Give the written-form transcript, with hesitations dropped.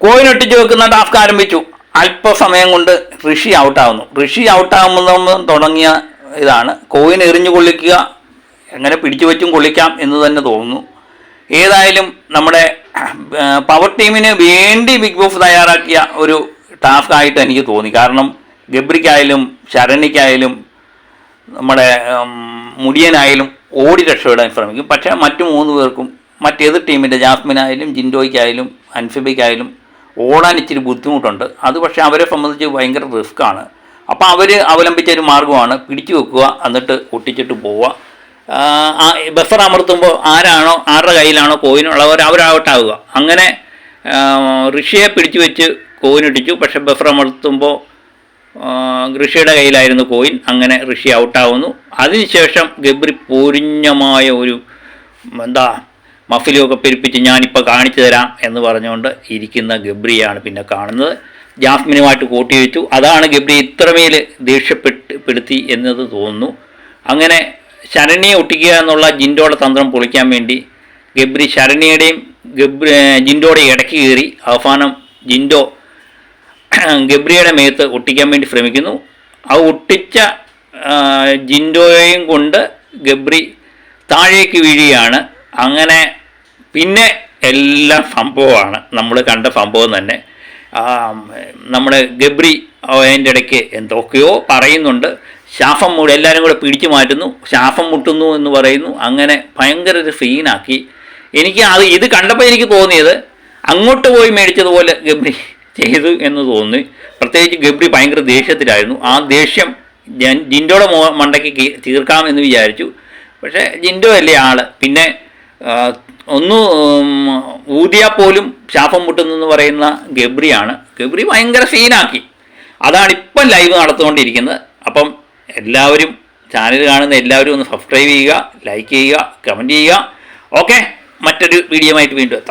Coin ഒട്ടിച്ച് വെക്കുന്ന task ആരംഭിച്ചു. അല്പസമയം കൊണ്ട് ഋഷി ഔട്ടാവുന്നു. ഋഷി ഔട്ടാകുമ്പോൾ തുടങ്ങിയ ഇതാണ് കോയിൻ എറിഞ്ഞു കൊള്ളിക്കുക. എങ്ങനെ പിടിച്ചു വെച്ചും കൊള്ളിക്കാം എന്ന് തന്നെ തോന്നുന്നു. ഏതായാലും നമ്മുടെ പവർ ടീമിന് വേണ്ടി ബിഗ് ബോസ് തയ്യാറാക്കിയ ഒരു ടാസ്ക് ആയിട്ട് എനിക്ക് തോന്നി. കാരണം ഗബ്രിക്കായാലും ശരണിക്കായാലും നമ്മുടെ മുടിയനായാലും ഓടി രക്ഷപ്പെടാൻ ശ്രമിക്കും. പക്ഷേ മറ്റു 3 പേർക്കും മറ്റേത് ടീമിൻ്റെ ജാസ്മിനായാലും ജിൻഡോയ്ക്കായാലും അൻഫിബയ്ക്കായാലും ഓടാൻ ഇച്ചിരി ബുദ്ധിമുട്ടുണ്ട്. അത് പക്ഷേ അവരെ സംബന്ധിച്ച് ഭയങ്കര റിസ്ക്കാണ്. അപ്പോൾ അവർ അവലംബിച്ച ഒരു മാർഗ്ഗമാണ് പിടിച്ചു വെക്കുക, എന്നിട്ട് ഒട്ടിച്ചിട്ട് പോവുക. ബസർ അമർത്തുമ്പോൾ ആരുടെ കയ്യിലാണോ കോയിനുള്ളവർ അവരൗട്ടാവുക. അങ്ങനെ ഋഷിയെ പിടിച്ചു വെച്ച് കോയിനിട്ടിച്ചു. പക്ഷേ ബസർ അമർത്തുമ്പോൾ ഋഷിയുടെ കയ്യിലായിരുന്നു കോയിൻ. അങ്ങനെ ഋഷി ഔട്ടാവുന്നു. അതിനുശേഷം ഗബ്രി പൂരിഞ്ഞമായ ഒരു മഫിലൊക്കെ പെരുപ്പിച്ച് ഞാനിപ്പോൾ കാണിച്ചു തരാം എന്ന് പറഞ്ഞുകൊണ്ട് ഇരിക്കുന്ന ഗബ്രിയാണ് പിന്നെ കാണുന്നത്. ജാസ്മിനുമായിട്ട് കൂട്ടി വെച്ചു. അതാണ് ഗബ്രി ഇത്രമേൽ ദേഷ്യപ്പെടുത്തി എന്നത് തോന്നുന്നു. അങ്ങനെ ശരണ്യെ ഒട്ടിക്കുക എന്നുള്ള ജിൻഡോയുടെ തന്ത്രം പൊളിക്കാൻ വേണ്ടി ഗബ്രി ശരണ്യയുടെയും ജിൻഡോയുടെ ഇടയ്ക്ക് കയറി അവസാനം ജിൻഡോ ഗബ്രിയുടെ മേത്ത് ഒട്ടിക്കാൻ വേണ്ടി ശ്രമിക്കുന്നു. ആ ഒട്ടിച്ച ജിൻഡോയെയും കൊണ്ട് ഗബ്രി താഴേക്ക് വീഴുകയാണ്. അങ്ങനെ പിന്നെ എല്ലാ സംഭവമാണ് നമ്മൾ കണ്ട സംഭവം തന്നെ. നമ്മുടെ ഗബ്രി അതിൻ്റെ ഇടയ്ക്ക് എന്തൊക്കെയോ പറയുന്നുണ്ട്. ശ്വാസം എല്ലാവരും കൂടെ പിടിച്ചു മാറ്റുന്നു, ശ്വാസം മുട്ടുന്നു എന്ന് പറയുന്നു. അങ്ങനെ ഭയങ്കര ഒരു സീനാക്കി. എനിക്ക് ഇത് കണ്ടപ്പോൾ എനിക്ക് തോന്നിയത് അങ്ങോട്ട് പോയി മേടിച്ചതുപോലെ ഗബ്രി ചെയ്തു എന്ന് തോന്നി. പ്രത്യേകിച്ച് ഗബ്രി ഭയങ്കര ദേഷ്യത്തിലായിരുന്നു. ആ ദേഷ്യം ജിൻഡോയുടെ മണ്ടയ്ക്ക് തീർക്കാമെന്ന് വിചാരിച്ചു. പക്ഷേ ജിൻഡോ അല്ലേ ആള്. പിന്നെ ഒന്ന് ഊതിയാൽ പോലും ശാപം മുട്ടുന്നെന്ന് പറയുന്ന ഗബ്രിയാണ്. ഗബ്രി ഭയങ്കര സീനാക്കി. അതാണ് ഇപ്പം ലൈവ് നടത്തുകൊണ്ടിരിക്കുന്നത്. അപ്പം എല്ലാവരും ചാനൽ കാണുന്ന എല്ലാവരും ഒന്ന് സബ്സ്ക്രൈബ് ചെയ്യുക, ലൈക്ക് ചെയ്യുക, കമൻറ്റ് ചെയ്യുക. ഓക്കെ, മറ്റൊരു വീഡിയോ ആയിട്ട് വീണ്ടും എത്താം.